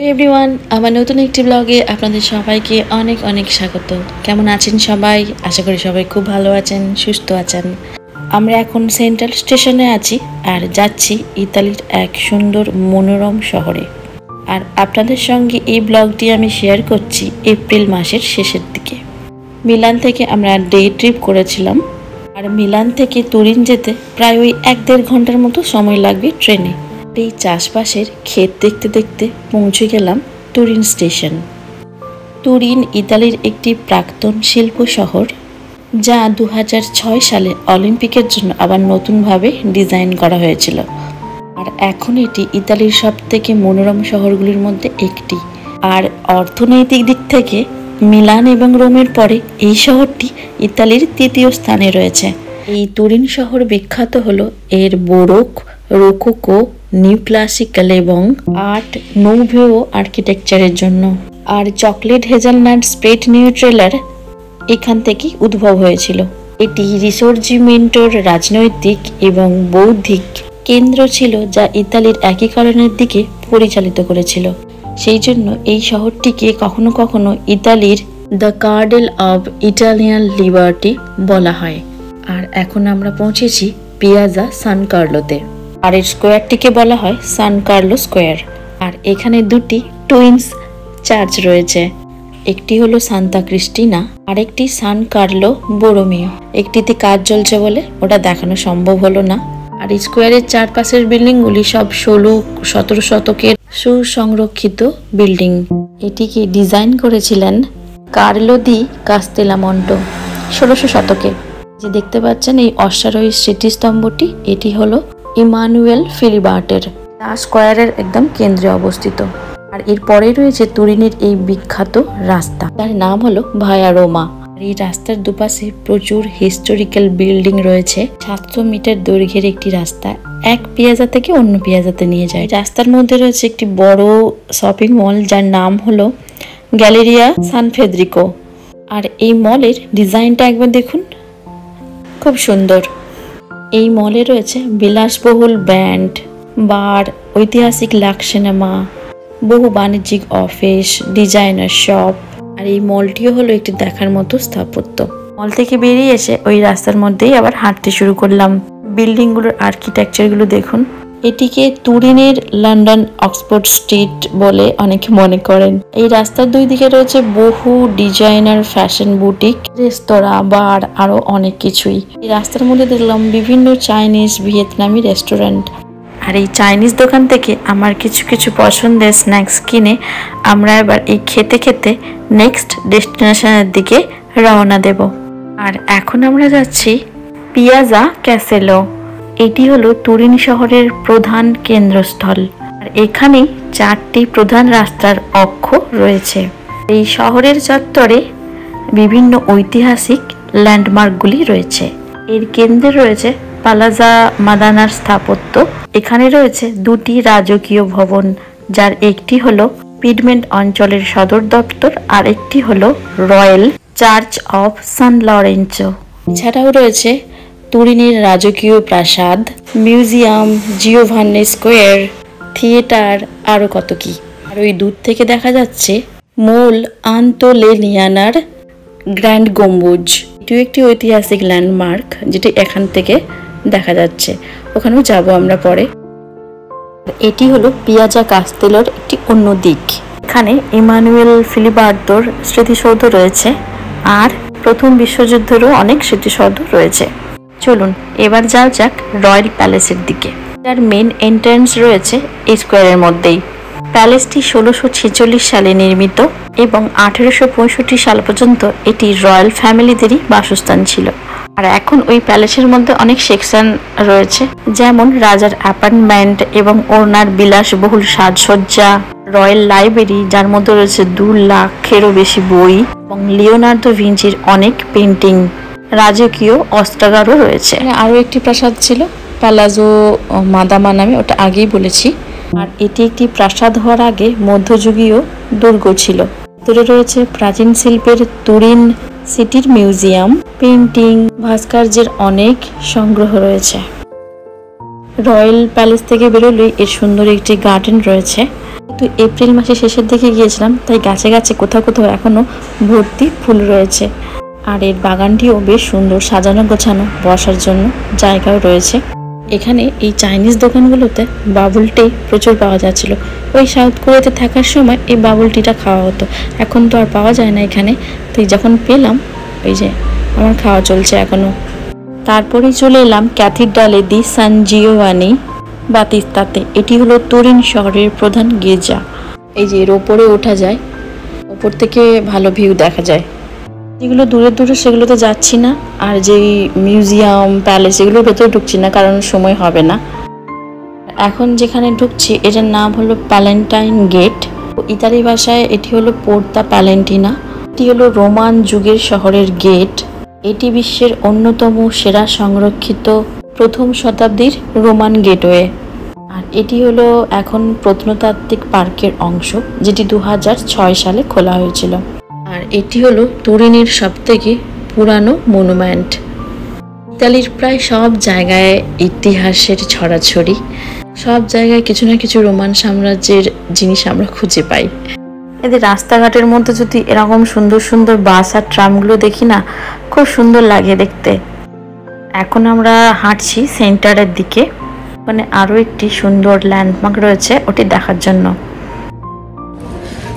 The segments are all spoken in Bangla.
এভরিওয়ান, আমার নতুন একটি ব্লগে আপনাদের সবাইকে অনেক অনেক স্বাগত। কেমন আছেন সবাই? আশা করি সবাই খুব ভালো আছেন, সুস্থ আছেন। আমরা এখন সেন্ট্রাল স্টেশনে আছি আর যাচ্ছি ইতালির এক সুন্দর মনোরম শহরে। আর আপনাদের সঙ্গে এই ব্লগটি আমি শেয়ার করছি এপ্রিল মাসের শেষের দিকে। মিলান থেকে আমরা ডে ট্রিপ করেছিলাম, আর মিলান থেকে তুরিন যেতে প্রায় ওই 1-1.5 ঘন্টার মতো সময় লাগবে ট্রেনে। এই চাষবাসের ক্ষেত দেখতে দেখতে পৌঁছে গেলাম তুরিন স্টেশন। তুরিন ইতালির একটি প্রাক্তন শিল্প শহর, যা 2006 সালে অলিম্পিকের জন্য আবার নতুনভাবে ডিজাইন করা হয়েছিল। আর এখন এটি ইতালির সবথেকে মনোরম শহরগুলির মধ্যে একটি। আর অর্থনৈতিক দিক থেকে মিলান এবং রোমের পরে এই শহরটি ইতালির 3য় স্থানে রয়েছে। এই তুরিন শহর বিখ্যাত হলো এর বোরোক, রোকোকো, নিউ ক্লাসিক্যাল এবং আর্ট নৌভেও আর্কিটেকচারের জন্য। আর চকলেট হেজেলনাট স্প্রেড নিউট্রেলার এখান থেকেই উদ্ভব হয়েছিল। এটি রিসোর্জিমেন্টোর রাজনৈতিক এবং বৌদ্ধিক কেন্দ্র ছিল, যা ইতালির একীকরণের দিকে পরিচালিত করেছিল। সেই জন্য এই শহরটিকে কখনো কখনো ইতালির দ্য কার্ডেল অব ইটালিয়ান লিবার্টি বলা হয়। আর এখন আমরা পৌঁছেছি পিয়াজা সান কার্লোতে। আর এর স্কোয়ারটিকে বলা হয় সান কার্লো স্কোয়ার। আর এখানে দুটি টুইন্স চার্চ রয়েছে, একটি হলো সান্তা ক্রিস্টিনা, আরেকটি সান কার্লো বোরোমিও। একটিতে কাজ চলছে বলে ওটা দেখানো সম্ভব হলো না। আর স্কোয়ারের চারপাশের বিল্ডিংগুলি সব 16-17 শতকের সুসংরক্ষিত বিল্ডিং। এটিকে ডিজাইন করেছিলেন কার্লো দি কাস্তেলামন্টো 1600 শতকে। যে দেখতে পাচ্ছেন এই অশ্বারোহী স্মৃতিস্তম্ভটি, এটি হলো ইমানুয়েল ফিলিবার্টের, যা স্কোয়ারের একদম কেন্দ্রে অবস্থিত। আর এর পরে রয়েছে তুরিনের এই বিখ্যাত রাস্তা, তার নাম হলো ভায়া রোমা। এই রাস্তার দুপাশে প্রচুর হিস্টোরিক্যাল বিল্ডিং রয়েছে। 700 মিটার দৈর্ঘ্যের একটি রাস্তা এক পিয়াজা থেকে অন্য পিয়াজাতে নিয়ে যায়। রাস্তার মধ্যে রয়েছে একটি বড় শপিং মল, যার নাম হলো গ্যালেরিয়া সান ফেদ্রিকো। আর এই মলের ডিজাইনটা একবার দেখুন, খুব সুন্দর। এই মলে রয়েছে বিলাসবহুল ব্যান্ড, বার, ঐতিহাসিক লাক্স সিনেমা, বহু বাণিজ্যিক অফিস, ডিজাইনার শপ। আর এই মলটিও হলো একটি দেখার মতো স্থাপত্য। মল থেকে বেরিয়ে এসে ওই রাস্তার মধ্যেই আবার হাঁটতে শুরু করলাম। বিল্ডিংগুলোর আর্কিটেকচারগুলো দেখুন। এটিকে তুরিনের লন্ডন অক্সফোর্ড স্ট্রিট বলে অনেকে মনে করেন। এই রাস্তার দুই দিকে রয়েছে বহু ডিজাইনার ফ্যাশন বুটিক, রেস্তোরাঁ, বার, আরো অনেক কিছুই। এই রাস্তার মধ্যে দেখলাম বিভিন্ন চাইনিজ, ভিয়েতনামি রেস্টুরেন্ট। আর এই চাইনিজ দোকান থেকে আমার কিছু কিছু পছন্দের স্ন্যাক্স কিনে আমরা এবার এই খেতে খেতে নেক্সট ডেস্টিনেশনের দিকে রওনা দেব। আর এখন আমরা যাচ্ছি পিয়াজা ক্যাসেলো। এটি হলো তুরিন শহরের প্রধান কেন্দ্রস্থল। আর এখানেই 4টি প্রধান রাস্তার অক্ষ রয়েছে। এই শহরের চত্বরে বিভিন্ন ঐতিহাসিক ল্যান্ডমার্কগুলি রয়েছে। এর কেন্দ্রে রয়েছে পালাজা মাদানার স্থাপত্য। এখানে রয়েছে 2টি রাজকীয় ভবন, যার একটি হলো পিডমেন্ট অঞ্চলের সদর দপ্তর, আর একটি হলো রয়্যাল চার্চ অফ সান লরেঞ্চো। এছাড়াও রয়েছে তুরিনের রাজকীয় প্রাসাদ, মিউজিয়াম, জিওভান্নি স্কোয়ার, থিয়েটার, আরো কত কি। আর ওই দূর থেকে দেখা যাচ্ছে মোল আন্তোলেনিয়ানার গ্র্যান্ড গম্বুজ। এটিও একটি ঐতিহাসিক ল্যান্ডমার্ক, যেটি এখান থেকে দেখা যাচ্ছে। ওখানেও যাব আমরা পরে। এটি হলো পিয়াজা কাস্তেলোর একটি অন্য দিক। এখানে ইমানুয়েল ফিলিবার্টোর স্মৃতিসৌধ রয়েছে, আর প্রথম বিশ্বযুদ্ধেরও অনেক স্মৃতিসৌধ রয়েছে। চলুন এবার যাওয়া যাক রয়্যাল প্যালেসের দিকে। তার মেন এন্ট্রান্স রয়েছে এই স্কোয়ারের মধ্যেই। প্যালেসটি 1646 সালে নির্মিত এবং 1865 সাল পর্যন্ত এটি রয়্যাল ফ্যামিলিদেরই বাসস্থান ছিল। আর এখন ওই প্যালেসের মধ্যে অনেক সেকশন রয়েছে, যেমন রাজার অ্যাপার্টমেন্ট এবং ওনার বিলাসবহুল সাজসজ্জা, রয়্যাল লাইব্রেরি, যার মধ্যে রয়েছে 2 লাখেরও বেশি বই এবং লিওনার্দো ভিঞ্চির অনেক পেন্টিং, রাজকীয় অস্ত্রাগারও রয়েছে। আরও একটি প্রাসাদ ছিল প্যালাজো মাদামা নামে, ওটা আগেই বলেছি। আর এটি একটি প্রাসাদ হওয়ার আগে মধ্যযুগীয় দুর্গ ছিল। ভিতরে রয়েছে প্রাচীন শিল্পের তুরিন সিটির মিউজিয়াম, পেন্টিং, ভাস্কর্যের অনেক সংগ্রহ রয়েছে। রয়্যাল প্যালেস থেকে বেরোলেই এর সুন্দর একটি গার্ডেন রয়েছে। কিন্তু এপ্রিল মাসের শেষের দিকে গিয়েছিলাম, তাই গাছে গাছে কোথাও কোথাও এখনো ভর্তি ফুল রয়েছে। আর এর বাগানটিও বেশ সুন্দর, সাজানো গোছানো, বসার জন্য জায়গাও রয়েছে। এখানে এই চাইনিজ দোকানগুলোতে বাবল টি প্রচুর পাওয়া যাচ্ছিল। ওই সাউথ কোরিয়াতে থাকার সময় এই বাবল টিটা খাওয়া হতো, এখন তো আর পাওয়া যায় না এখানে। তাই যখন পেলাম, এই যে আমার খাওয়া চলছে এখনো। তারপরেই চলে এলাম ক্যাথিড্রালে দি সান জিওভানি বাতিস্তাতে। এটি হলো তুরিন শহরের প্রধান গির্জা। এই যে এর ওপরে ওঠা যায়, ওপর থেকে ভালো ভিউ দেখা যায়। যেগুলো দূরে দূরে সেগুলোতে যাচ্ছি না, আর যেই মিউজিয়াম প্যালেস এগুলোর ভেতরে ঢুকছি না, কারণ সময় হবে না। এখন যেখানে ঢুকছি এটার নাম হলো প্যালেন্টাইন গেট। ইতালি ভাষায় এটি হলো পোর্তা প্যালেন্টিনা। এটি হলো রোমান যুগের শহরের গেট। এটি বিশ্বের অন্যতম সেরা সংরক্ষিত প্রথম শতাব্দীর রোমান গেটওয়ে। আর এটি হলো এখন প্রত্নতাত্ত্বিক পার্কের অংশ, যেটি 2006 সালে খোলা হয়েছিল। আর এটি হলো তুরিনের সবথেকে পুরানো মনুমেন্ট। ইতালির প্রায় সব জায়গায় ইতিহাসের ছড়াছড়ি, সব জায়গায় কিছু না কিছু রোমান সাম্রাজ্যের জিনিস আমরা খুঁজে পাই। এদের রাস্তাঘাটের মধ্যে যদি এরকম সুন্দর সুন্দর বাস আর ট্রামগুলো দেখি না, খুব সুন্দর লাগে দেখতে। এখন আমরা হাঁটছি সেন্টারের দিকে, মানে আরও একটি সুন্দর ল্যান্ডমার্ক রয়েছে ওটি দেখার জন্য।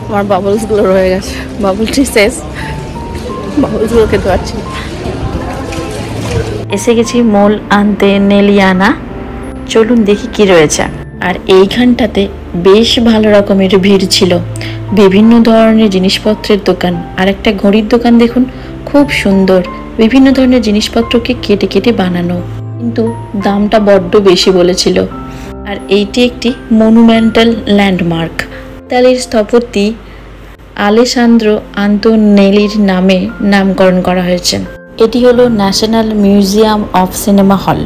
আমার বাবলসগুলো রয়ে গেছে, বাবলটি শেষ, বাবলসগুলো খেতে পারছি। এসে গেছি মোল আনতে নেলিয়ানা। চলুন দেখি কি রয়েছে। আর এইখানটাতে বেশ ভালো রকমের ভিড় ছিল, বিভিন্ন ধরনের জিনিসপত্রের দোকান। আর একটা ঘড়ির দোকান দেখুন, খুব সুন্দর, বিভিন্ন ধরনের জিনিসপত্রকে কেটে কেটে বানানো, কিন্তু দামটা বড্ড বেশি বলেছিল। আর এইটি একটি মনুমেন্টাল ল্যান্ডমার্ক। ইতালির স্থপতি আলেসান্দ্রো আন্তোনেলির নামে নামকরণ করা হয়েছে। এটি হলো national museum of cinema hall.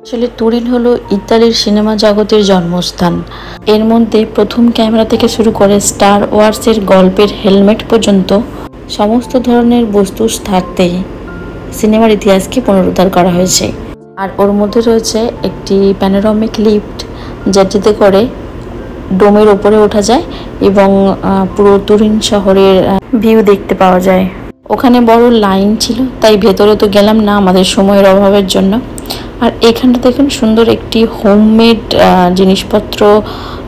আসলে তুরিন হলো ইতালির সিনেমা জগতের জন্মস্থান। এর মধ্যে প্রথম ক্যামেরা থেকে শুরু করে স্টার ওয়ার্সের গল্পের হেলমেট পর্যন্ত সমস্ত ধরনের বস্তুর স্থার্থেই সিনেমার ইতিহাসকে পুনরুদ্ধার করা হয়েছে। আর ওর মধ্যে রয়েছে একটি প্যানোরামিক লিফট, যেটিতে করে ডোমের ওপরে ওঠা যায় এবং পুরো তুরিন শহরের ভিউ দেখতে পাওয়া যায়। ওখানে বড় লাইন ছিল, তাই ভেতরে তো গেলাম না আমাদের সময়ের অভাবের জন্য। আর এখানটা দেখুন সুন্দর একটি হোমমেড জিনিসপত্র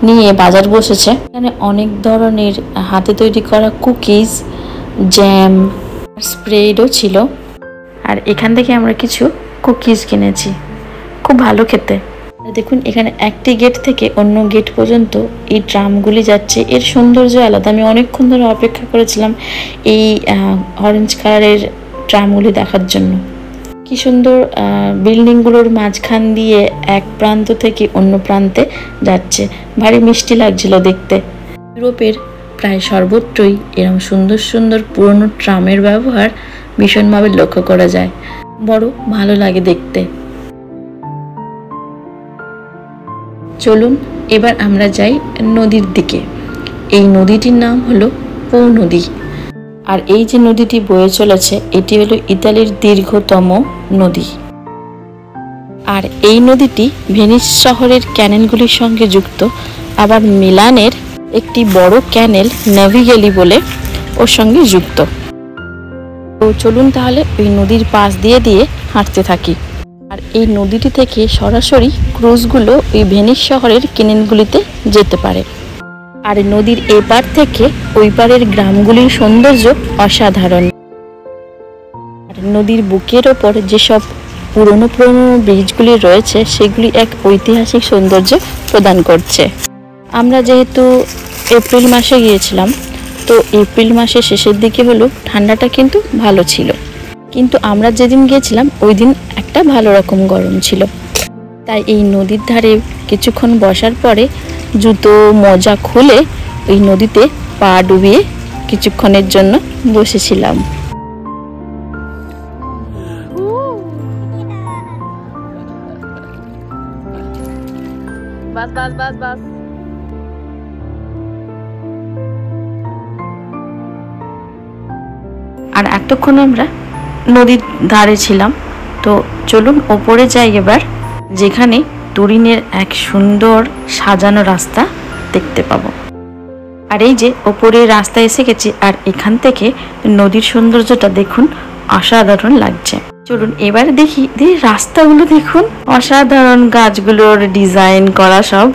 নিয়ে বাজার বসেছে। এখানে অনেক ধরনের হাতে তৈরি করা কুকিজ, জ্যাম, স্প্রেডও ছিল। আর এখান থেকে আমরা কিছু কুকিজ কিনেছি, খুব ভালো খেতে। দেখুন এখানে একটি গেট থেকে অন্য গেট পর্যন্ত এই ট্রামগুলি যাচ্ছে। এর সৌন্দর্য আলাদা। আমি অনেকক্ষণ ধরে অপেক্ষা করেছিলাম এই অরেঞ্জ কালারের ট্রামগুলি দেখার জন্য। কি সুন্দর বিল্ডিংগুলোর মাঝখান দিয়ে এক প্রান্ত থেকে অন্য প্রান্তে যাচ্ছে, ভারী মিষ্টি লাগছিল দেখতে। ইউরোপের প্রায় সর্বত্রই এরকম সুন্দর সুন্দর পুরনো ট্রামের ব্যবহার ভীষণভাবে লক্ষ্য করা যায়, বড় ভালো লাগে দেখতে। চলুন এবার আমরা যাই নদীর দিকে। এই নদীটির নাম হলো পো নদী। আর এই যে নদীটি বয়ে চলেছে, এটি হলো ইতালির দীর্ঘতম নদী। আর এই নদীটি ভেনিস শহরের ক্যানেলগুলির সঙ্গে যুক্ত, আবার মিলানের একটি বড় ক্যানেল নাভিগেলি বলে ওর সঙ্গে যুক্ত। তো চলুন তাহলে ওই নদীর পাশ দিয়ে দিয়ে হাঁটতে থাকি। আর এই নদীটি থেকে সরাসরি ক্রুজগুলো ওই ভেনিস শহরের ক্যানেলগুলিতে যেতে পারে। আর নদীর এপার থেকে ওই পারের গ্রামগুলির সৌন্দর্য অসাধারণ। আর নদীর বুকের ওপর যেসব পুরনো পুরনো ব্রিজগুলি রয়েছে, সেগুলি এক ঐতিহাসিক সৌন্দর্য প্রদান করছে। আমরা যেহেতু এপ্রিল মাসে গিয়েছিলাম, তো এপ্রিল মাসের শেষের দিকে হলো ঠান্ডাটা কিন্তু ভালো ছিল, কিন্তু আমরা যেদিন গিয়েছিলাম ওই দিন একটা ভালো রকম গরম ছিল। তাই এই নদীর ধারে কিছুক্ষণ বসার পরে জুতো মোজা খুলে ওই নদীতে পা ডুবিয়ে কিছুক্ষণের জন্য বসেছিলাম। বাস বাস বাস বাস। আর এতক্ষণ আমরা নদীর ধারে ছিলাম, তো চলুন ওপরে যাই এবার, যেখানে তুরিনের এক সুন্দর সাজানো রাস্তা দেখতে পাবো। আর এই যে ওপরে রাস্তা এসে গেছি, আর এখান থেকে নদীর সৌন্দর্যটা দেখুন, অসাধারণ লাগছে। চলুন এবার দেখি রাস্তাগুলো দেখুন, অসাধারণ, গাছগুলোর ডিজাইন করা সব।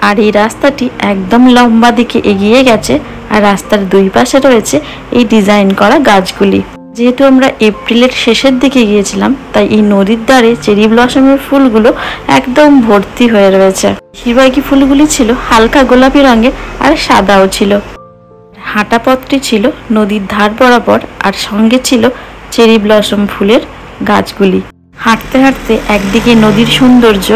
আর এই রাস্তাটি একদম লম্বা দিকে এগিয়ে গেছে, আর রাস্তার দুই পাশে রয়েছে এই ডিজাইন করা গাছগুলি। যেহেতু আমরা এপ্রিলের শেষের দিকে গিয়েছিলাম, তাই এই নদীর ধারে চেরি ব্লসমের ফুলগুলো একদম ভর্তি হয়ে রয়েছে। বেশিরভাগই ফুলগুলি ছিল হালকা গোলাপি রঙের, আর সাদাও ছিল। হাঁটা পথটি ছিল নদীর ধার বরাবর, আর সঙ্গে ছিল চেরি ব্লসম ফুলের গাছগুলি। হাঁটতে হাঁটতে একদিকে নদীর সৌন্দর্য,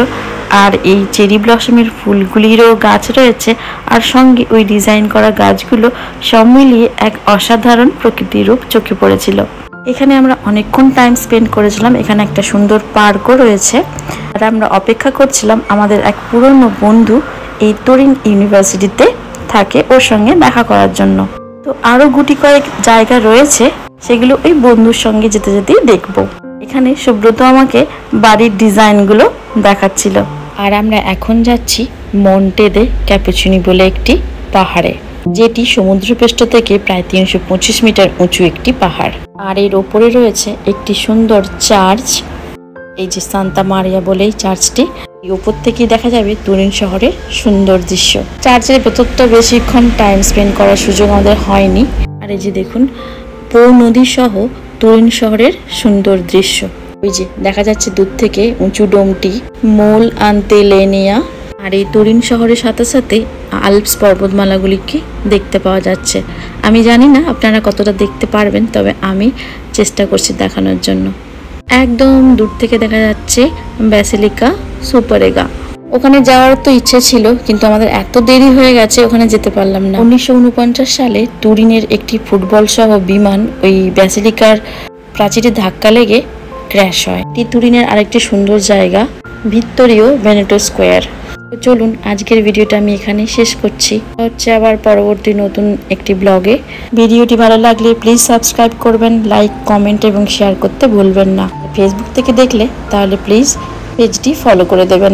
আর এই চেরি ব্লসমের ফুলগুলিরও গাছ রয়েছে, আর সঙ্গে ওই ডিজাইন করা গাছগুলো সব মিলিয়ে এক অসাধারণ প্রকৃতির রূপ চোখে পড়েছিল। এখানে আমরা অনেকক্ষণ টাইম স্পেন্ড করেছিলাম। এখানে একটা সুন্দর পার্কও রয়েছে, আর আমরা অপেক্ষা করছিলাম আমাদের এক পুরনো বন্ধু এই তুরিন ইউনিভার্সিটিতে থাকে, ওর সঙ্গে দেখা করার জন্য। তো আরও গুটি কয়েক জায়গা রয়েছে, সেগুলো ওই বন্ধুর সঙ্গে যেতে যেতেই দেখবো। এখানে সুব্রত আমাকে বাড়ির ডিজাইনগুলো দেখাচ্ছিল। আর আমরা এখন যাচ্ছি মন্টে দে ক্যাপুচিনি বলে একটি পাহাড়ে, যেটি সমুদ্রপৃষ্ঠ থেকে প্রায় 325 মিটার উঁচু একটি পাহাড়। আর এর ওপরে রয়েছে একটি সুন্দর চার্চ, এই যে সান্তা মারিয়া বলে এই চার্চটি। এই ওপর থেকেই দেখা যাবে তুরিন শহরের সুন্দর দৃশ্য। চার্চের ভেতরটা বেশিক্ষণ টাইম স্পেন্ড করার সুযোগ আমাদের হয়নি। আর এই যে দেখুন পো নদী সহ তুরিন শহরের সুন্দর দৃশ্য। ওই যে দেখা যাচ্ছে দূর থেকে উঁচু ডোমটি মোল আন্তেলেনিয়া। আর এই তুরিন শহরের সাথে সাথে আল্পস পর্বতমালাগুলিকে দেখতে পাওয়া যাচ্ছে। আমি জানি না আপনারা কতটা দেখতে পারবেন, তবে আমি চেষ্টা করছি দেখানোর জন্য। একদম দূর থেকে দেখা যাচ্ছে ব্যাসিলিকা সুপারেগা। ওখানে যাওয়ার তো ইচ্ছে ছিল, কিন্তু আমাদের এত দেরি হয়ে গেছে ওখানে যেতে পারলাম না। 1949 সালে তুরিনের একটি ফুটবল সহ বিমান ওই ব্যাসিলিকার প্রাচীরে ধাক্কা লেগে ক্র্যাশ হয়। এটি তুরিনের আরেকটি সুন্দর জায়গা, ভিক্টোরিও ভেনেটো স্কোয়ার। চলুন আজকের ভিডিওটা আমি এখানে শেষ করছি। হচ্ছে আবার পরবর্তী নতুন একটি ব্লগে। ভিডিওটি ভালো লাগলে প্লিজ সাবস্ক্রাইব করবেন, লাইক, কমেন্ট এবং শেয়ার করতে ভুলবেন না। ফেসবুক থেকে দেখলে তাহলে প্লিজ পেজটি ফলো করে দেবেন।